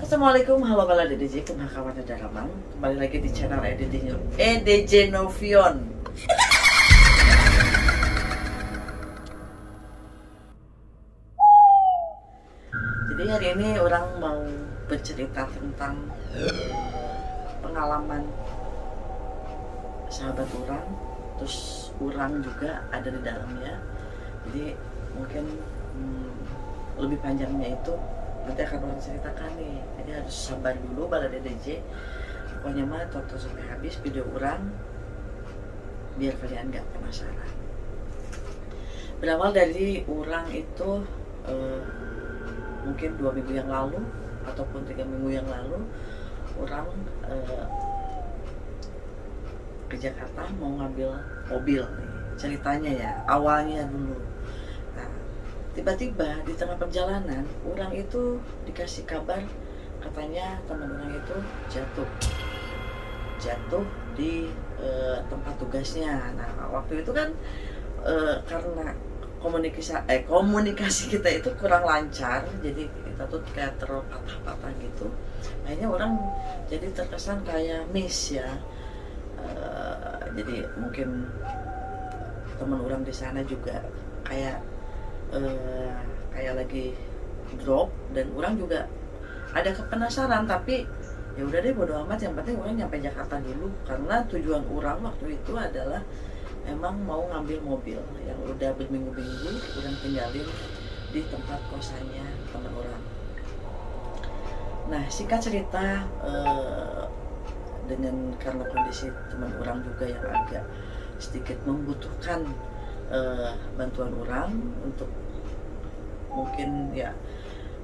Assalamualaikum, halo kala DDJ, kemakaman Daraman. Kembali lagi di channel EDJ Novion. Jadi hari ini orang mau bercerita tentang pengalaman sahabat orang, terus orang juga ada di dalamnya. Jadi mungkin lebih panjangnya itu nanti akan orang ceritakan nih, jadi harus sabar dulu bala DDJ. Pokoknya mah tonton sampai habis video orang biar kalian gak penasaran. Berawal dari orang itu mungkin 2 minggu yang lalu ataupun 3 minggu yang lalu, orang ke Jakarta mau ngambil mobil nih. Ceritanya ya, awalnya dulu. Tiba-tiba di tengah perjalanan orang itu dikasih kabar katanya teman orang itu jatuh di tempat tugasnya. Nah waktu itu kan karena komunikasi kita itu kurang lancar, jadi kita tuh kayak terpatah-patah gitu. Akhirnya orang jadi terkesan kayak miss ya. Jadi mungkin teman orang di sana juga kayak lagi drop, dan orang juga ada kepenasaran, tapi ya udah deh bodo amat, yang penting orang nyampe Jakarta dulu, karena tujuan orang waktu itu adalah emang mau ngambil mobil yang udah berminggu-minggu orang tinggalin di tempat kosannya teman orang. Nah singkat cerita, dengan karena kondisi teman orang juga yang agak sedikit membutuhkan bantuan orang untuk mungkin ya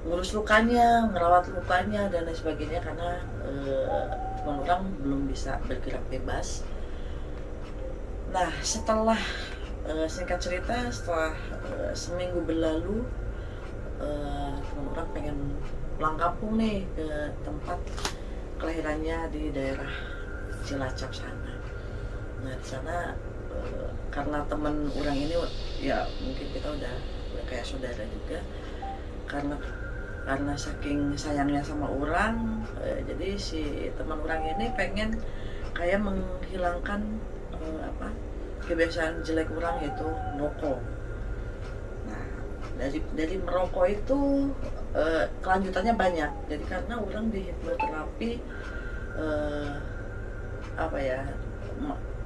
ngurus lukanya, ngerawat lukanya dan lain sebagainya, karena teman orang belum bisa bergerak bebas. Nah setelah singkat cerita, setelah seminggu berlalu, teman orang pengen pulang kampung nih ke tempat kelahirannya di daerah Cilacap sana. Nah di sana karena teman orang ini ya mungkin kita udah kayak saudara juga, karena saking sayangnya sama orang, jadi si teman orang ini pengen kayak menghilangkan kebiasaan jelek orang, yaitu merokok. Nah dari merokok itu kelanjutannya banyak. Jadi karena orang di hipnoterapi,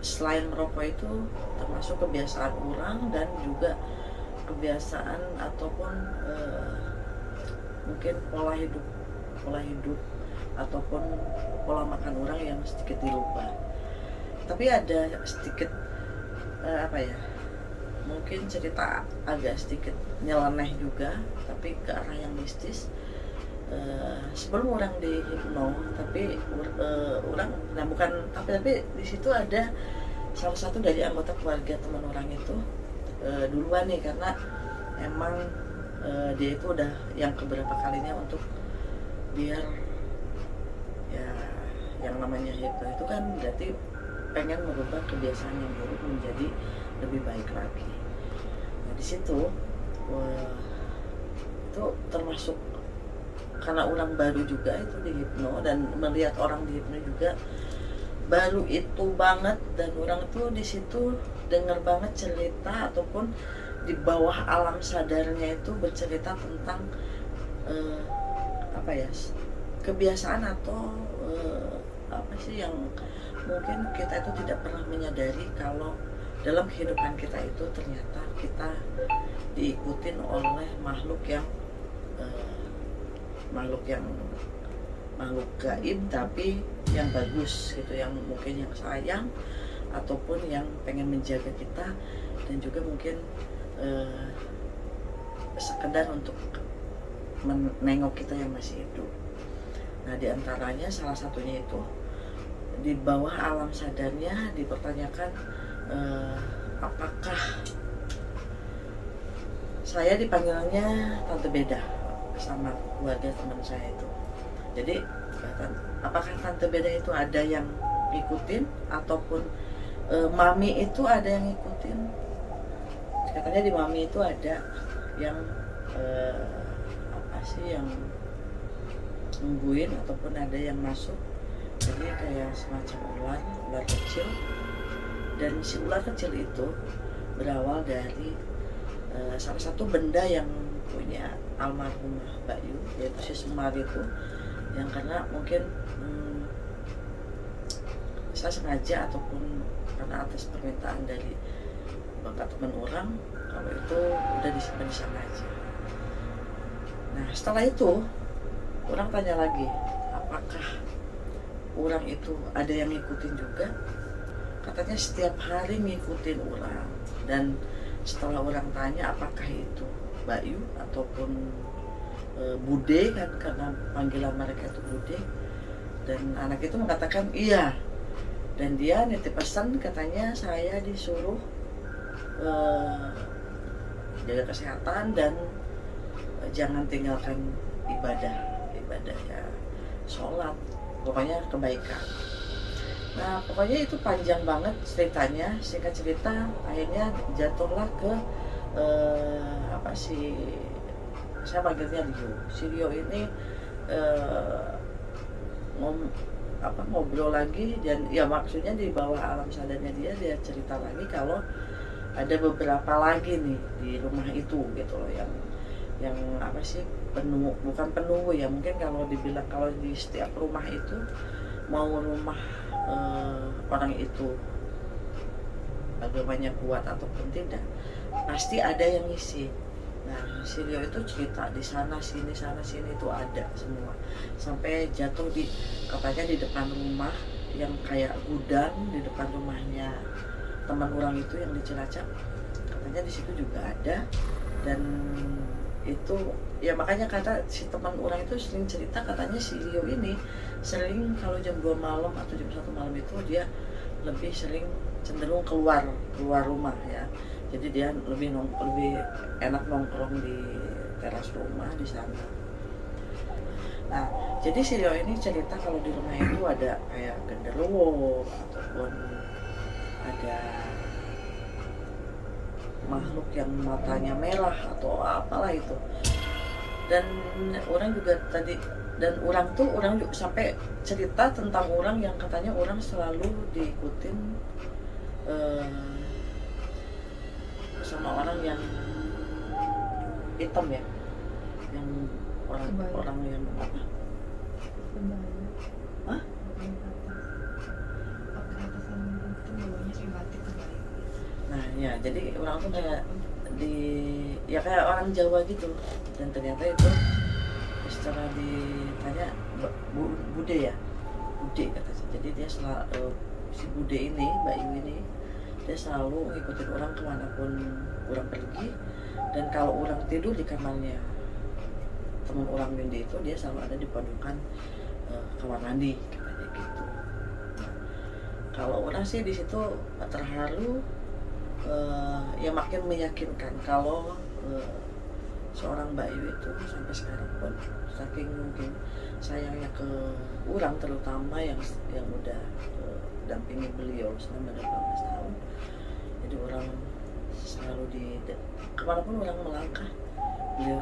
selain merokok itu termasuk kebiasaan orang dan juga kebiasaan ataupun mungkin pola hidup ataupun pola makan orang yang sedikit dirubah. Tapi ada sedikit mungkin cerita agak sedikit nyeleneh juga, tapi ke arah yang mistis. Sebelum orang di hipno, tapi tapi di situ ada salah satu dari anggota keluarga teman orang itu duluan nih, karena emang dia itu udah yang keberapa kalinya untuk biar ya yang namanya hipno itu kan berarti pengen merubah kebiasaan yang buruk menjadi lebih baik lagi. Nah di situ itu termasuk karena orang baru juga itu di hipno, dan melihat orang di hipno juga baru itu banget, dan orang tuh di situ dengar banget cerita ataupun di bawah alam sadarnya itu bercerita tentang kebiasaan atau apa sih yang mungkin kita itu tidak pernah menyadari kalau dalam kehidupan kita itu ternyata kita diikutin oleh makhluk gaib, tapi yang bagus gitu, yang mungkin yang sayang ataupun yang pengen menjaga kita, dan juga mungkin sekedar untuk menengok kita yang masih hidup. Nah diantaranya salah satunya itu di bawah alam sadarnya dipertanyakan, apakah saya dipanggilnya Tante Beda sama keluarga teman saya itu. Jadi apakah Tante Beda itu ada yang ngikutin ataupun Mami itu ada yang ngikutin? Katanya di Mami itu ada yang nungguin ataupun ada yang masuk. Jadi kayak semacam ular kecil. Dan si ular kecil itu berawal dari salah satu benda yang punya almarhumah Mbak Yu, yaitu si Semar itu, yang karena mungkin saya sengaja ataupun karena atas permintaan dari bapak teman orang, kalau itu udah disimpan di sana aja. Nah setelah itu orang tanya lagi, apakah orang itu ada yang ngikutin juga? Katanya setiap hari ngikutin orang. Dan setelah orang tanya apakah itu Mbak Yu ataupun Bude, kan karena panggilan mereka itu Bude, dan anak itu mengatakan iya. Dan dia nitip pesan, katanya saya disuruh jaga kesehatan dan jangan tinggalkan ibadah ya, sholat, pokoknya kebaikan. Nah pokoknya itu panjang banget ceritanya. Singkat cerita akhirnya jatuhlah ke saya panggilnya Rio. Si Rio ini ngobrol lagi, dan ya maksudnya di bawah alam sadarnya dia cerita lagi kalau ada beberapa lagi nih di rumah itu gitu loh, yang bukan penunggu ya, mungkin kalau dibilang kalau di setiap rumah itu mau rumah orang itu agamanya kuat ataupun tidak, pasti ada yang ngisi. Nah si Rio itu cerita di sana sini itu ada semua, sampai jatuh katanya di depan rumah yang kayak gudang, di depan rumahnya teman orang itu yang di Cilacap, katanya di situ juga ada. Dan itu ya makanya kata si teman orang itu sering cerita, katanya si Rio ini sering kalau jam 2 malam atau jam 1 malam itu dia lebih sering cenderung keluar rumah ya. Jadi dia lebih enak nongkrong di teras rumah di sana. Nah, jadi si Rio ini cerita kalau di rumah itu ada kayak genderuwo ataupun ada makhluk yang matanya merah atau apalah itu. Dan orang juga sampai cerita tentang orang yang katanya orang selalu diikutin sama orang yang hitam ya, yang orang yang apa? Hah? Nah ya, jadi orang tuh kayak kayak orang Jawa gitu. Dan ternyata itu setelah ditanya Bude ya, Bude katanya. Jadi dia si Bude ini, Mbak Yu ini, dia selalu ngikutin orang kemanapun orang pergi. Dan kalau orang tidur di kamarnya teman orang Windy itu, dia selalu ada di padukan kamar mandi katanya gitu. Nah, kalau orang sih di situ terharu, ya makin meyakinkan kalau seorang Mbak Yu itu sampai sekarang pun saking mungkin sayangnya ke orang, terutama yang udah dampingi beliau selama 18 tahun. Jadi orang selalu kemanapun orang melangkah, beliau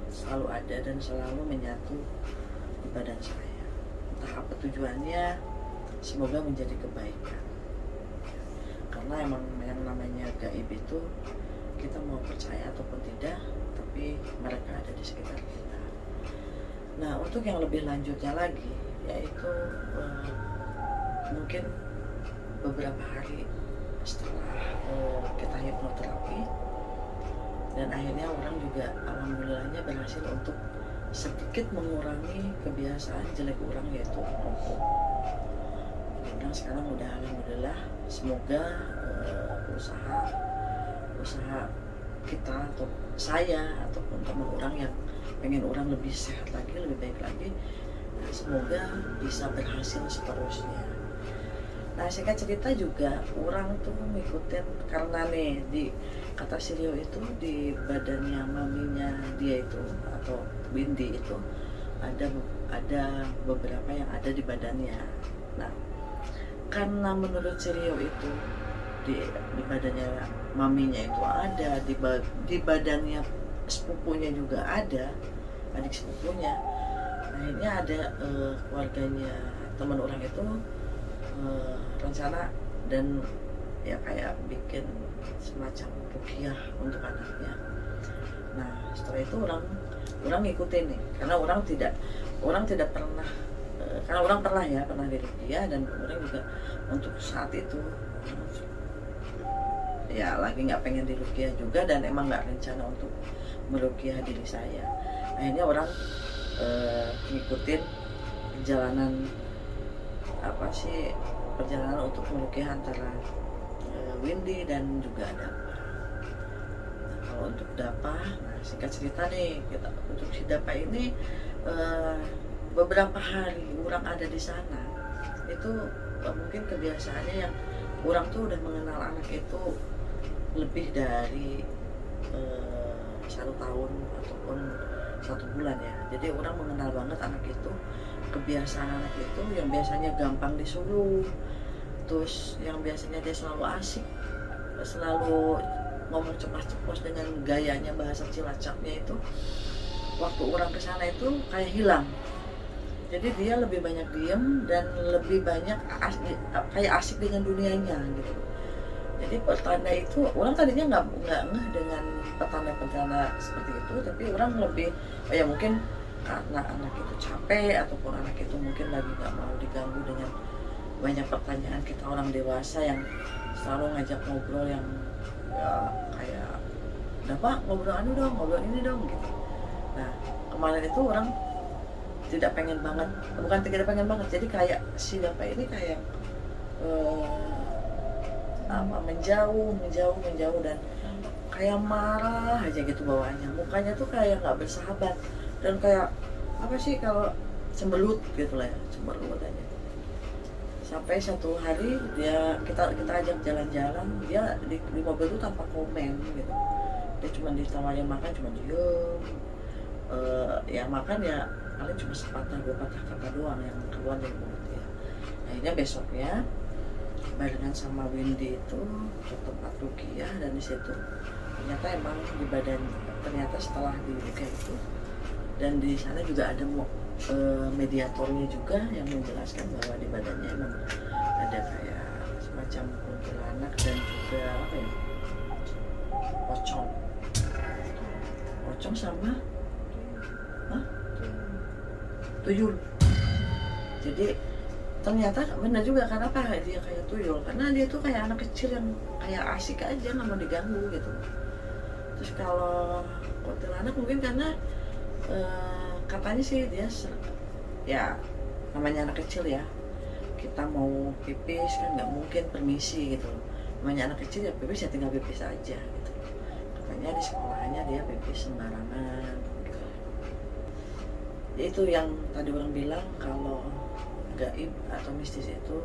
selalu ada dan selalu menyatu di badan saya. Entah apa tujuannya, semoga menjadi kebaikan. Karena emang yang namanya gaib itu kita mau percaya ataupun tidak, tapi mereka ada di sekitar kita. Nah untuk yang lebih lanjutnya lagi, yaitu mungkin beberapa hari setelah kita hipnoterapi, dan akhirnya orang juga alhamdulillahnya berhasil untuk sedikit mengurangi kebiasaan jelek orang, yaitu merokok. Orang sekarang udah alhamdulillah, semoga usaha kita atau saya ataupun teman orang yang pengen orang lebih sehat lagi, lebih baik lagi, semoga bisa berhasil seterusnya. Nah singkat cerita juga orang tuh ngikutin, karena nih di kata si Rio itu di badannya maminya dia itu atau Windy itu ada beberapa yang ada di badannya. Nah karena menurut si Rio itu di badannya maminya itu ada, di badannya sepupunya juga ada, adik sepupunya. Akhirnya ada keluarganya teman orang itu rencana dan ya kayak bikin semacam ruqyah untuk anaknya. Nah setelah itu orang ngikutin nih, karena orang tidak pernah, karena orang pernah di ruqyah, dan orang juga untuk saat itu ya lagi nggak pengen di ruqyah juga, dan emang nggak rencana untuk meruqyah diri saya. Akhirnya orang ngikutin perjalanan untuk meruqyah antara Windy dan juga Dapa. Nah, kalau untuk Dapa, nah singkat cerita nih, untuk si Dapa ini beberapa hari orang ada di sana itu mungkin kebiasaannya yang orang tuh udah mengenal anak itu lebih dari 1 tahun ataupun 1 bulan ya. Jadi orang mengenal banget anak itu, kebiasaan anak itu yang biasanya gampang disuruh, terus yang biasanya dia selalu asik, selalu ngomong ceplas-ceplos dengan gayanya bahasa Cilacapnya itu, waktu orang kesana itu kayak hilang. Jadi dia lebih banyak diem dan lebih banyak kayak asik dengan dunianya gitu. Jadi petanda itu, orang tadinya nggak ngeh dengan petanda seperti itu, tapi orang lebih ya mungkin karena anak itu capek, ataupun anak itu mungkin lagi nggak mau diganggu dengan banyak pertanyaan kita orang dewasa yang selalu ngajak ngobrol yang ya kayak udah Pak ngobrol ini dong gitu. Nah kemarin itu orang tidak pengen banget, jadi kayak si Dapa ini kayak menjauh dan kayak marah aja gitu bawaannya, mukanya tuh kayak nggak bersahabat dan kayak apa sih, kalau cemberut gitu lah ya, cemberut aja. Sampai satu hari kita ajak jalan-jalan, dia di mobil itu tanpa komen gitu, dia cuma ditawarin makan, cuma diem, ya makan ya paling cuma sepatah 2 patah kata doang yang keluar dari mulut dia. Akhirnya besoknya barengan sama Windy itu ke tempat ruqyah, dan di situ ternyata emang di badan, ternyata setelah di ruqyah itu, dan di sana juga ada mediatornya juga yang menjelaskan bahwa di badannya emang ada kayak semacam kuntilanak dan juga apa ya, pocong sama tuyul. Jadi ternyata benar juga, karena apa dia kayak tuyul, karena dia tuh kayak anak kecil yang kayak asik aja, nggak mau diganggu gitu. Terus kalau kuntilanak mungkin karena katanya sih dia ya namanya anak kecil ya, kita mau pipis kan nggak mungkin permisi gitu, namanya anak kecil ya pipis ya tinggal pipis aja gitu. Katanya di sekolahnya dia pipis sembarangan gitu. Itu yang tadi orang bilang, kalau gaib atau mistis itu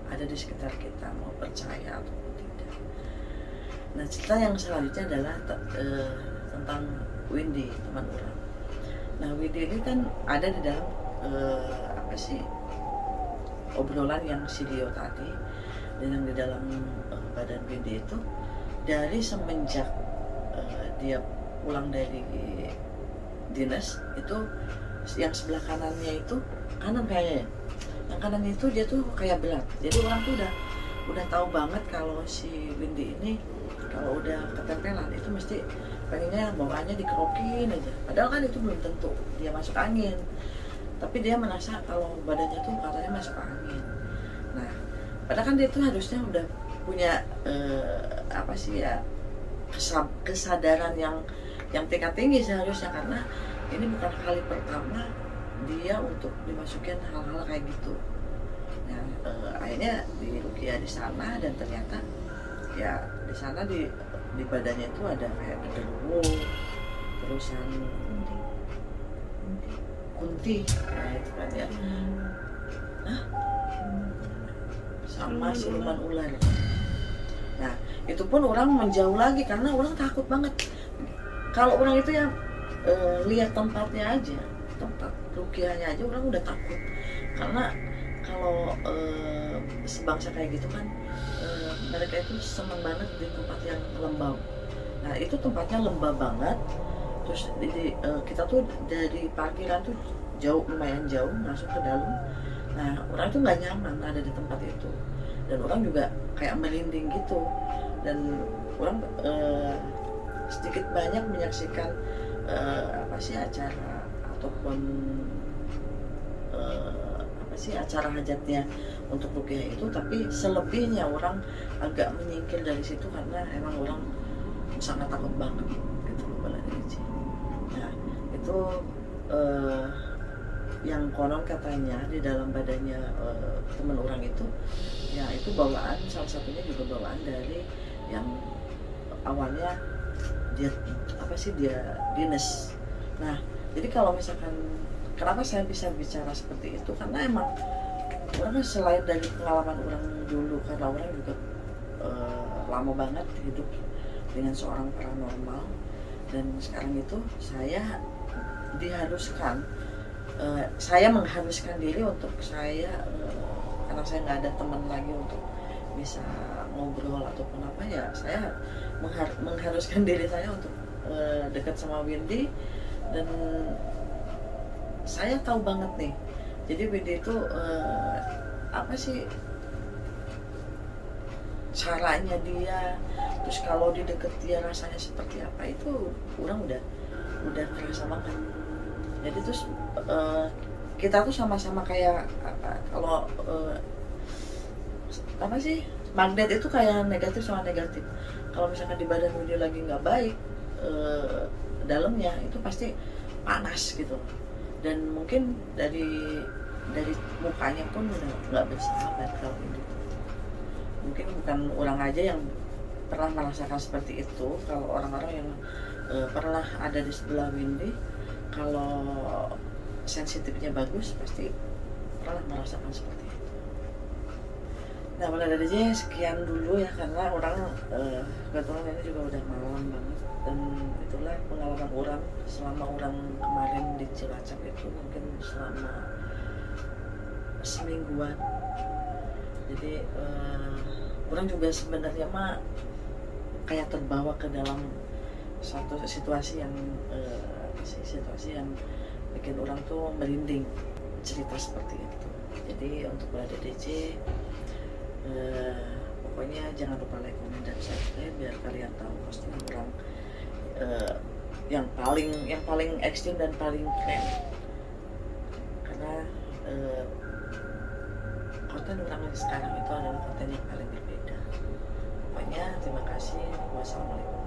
ada di sekitar kita, mau percaya ataupun tidak. Nah cerita yang selanjutnya adalah tentang Windy, teman orang. Nah Windy ini kan ada di dalam obrolan yang video tadi, dan yang di dalam badan Windy itu dari semenjak dia pulang dari dinas itu, yang sebelah kanannya itu kanan kayaknya, yang kanan itu dia tuh kayak berat. Jadi orang tuh udah tahu banget kalau si Windy ini kalau udah ketempelan itu mesti pengennya bawaannya dikerokin aja, padahal kan itu belum tentu dia masuk angin, tapi dia merasa kalau badannya tuh katanya masuk angin. Nah padahal kan dia tuh harusnya udah punya kesadaran yang tingkat tinggi seharusnya, karena ini bukan kali pertama dia untuk dimasukin hal-hal kayak gitu. Nah, akhirnya di ruqyah di sana, dan ternyata ya di sana di badannya itu ada kayak genderuwo, terusan kunti, nah itu kan ya, sama siluman ular. Nah itu pun orang menjauh lagi karena orang takut banget. Kalau orang itu ya lihat tempatnya aja, tempat ruqyahnya aja orang udah takut, karena kalau sebangsa kayak gitu kan mereka itu seneng banget di tempat yang lembab. Nah itu tempatnya lembab banget, terus kita tuh dari parkiran tuh jauh, lumayan jauh masuk ke dalam. Nah orang itu nggak nyaman ada di tempat itu, dan orang juga kayak merinding gitu, dan orang sedikit banyak menyaksikan apa sih acara ataupun apa sih acara hajatnya untuk ruqyah itu, tapi selebihnya orang agak menyingkir dari situ karena emang orang sangat takut banget gitu loh bala diri. Nah itu yang konon katanya di dalam badannya teman orang itu, ya itu bawaan, salah satunya juga bawaan dari yang awalnya dia apa sih dia dinas. Nah jadi kalau misalkan kenapa saya bisa bicara seperti itu, karena emang orang selain dari pengalaman orang dulu, karena orang juga lama banget hidup dengan seorang paranormal, dan sekarang itu saya diharuskan, saya mengharuskan diri untuk saya karena saya nggak ada teman lagi untuk bisa ngobrol ataupun apa, ya saya mengharuskan diri saya untuk dekat sama Windy. Dan saya tahu banget nih, jadi Windy itu apa sih caranya dia, terus kalau di deket dia rasanya seperti apa, itu orang udah kerasa banget. Jadi terus kita tuh sama-sama kayak kalau apa sih magnet itu kayak negatif sama negatif. Kalau misalkan di badan Windy lagi nggak baik, dalamnya itu pasti panas gitu, dan mungkin dari mukanya pun udah nggak bersahabat. Kalau ini mungkin bukan orang aja yang pernah merasakan seperti itu, kalau orang-orang yang pernah ada di sebelah Windy, kalau sensitifnya bagus pasti pernah merasakan seperti itu. Nah mulai dari aja sekian dulu ya, karena orang kebetulan ini juga udah malam banget, dan itulah pengalaman orang selama orang kemarin di Cilacap itu, mungkin selama semingguan. Jadi orang juga sebenarnya mah kayak terbawa ke dalam satu situasi yang bikin orang tuh merinding cerita seperti itu. Jadi untuk Balada DJ, pokoknya jangan lupa like, komen, dan subscribe biar kalian tahu postingan orang yang paling ekstrim dan paling keren, karena konten orang yang sekarang itu adalah konten yang paling berbeda. Pokoknya terima kasih. Wassalamualaikum.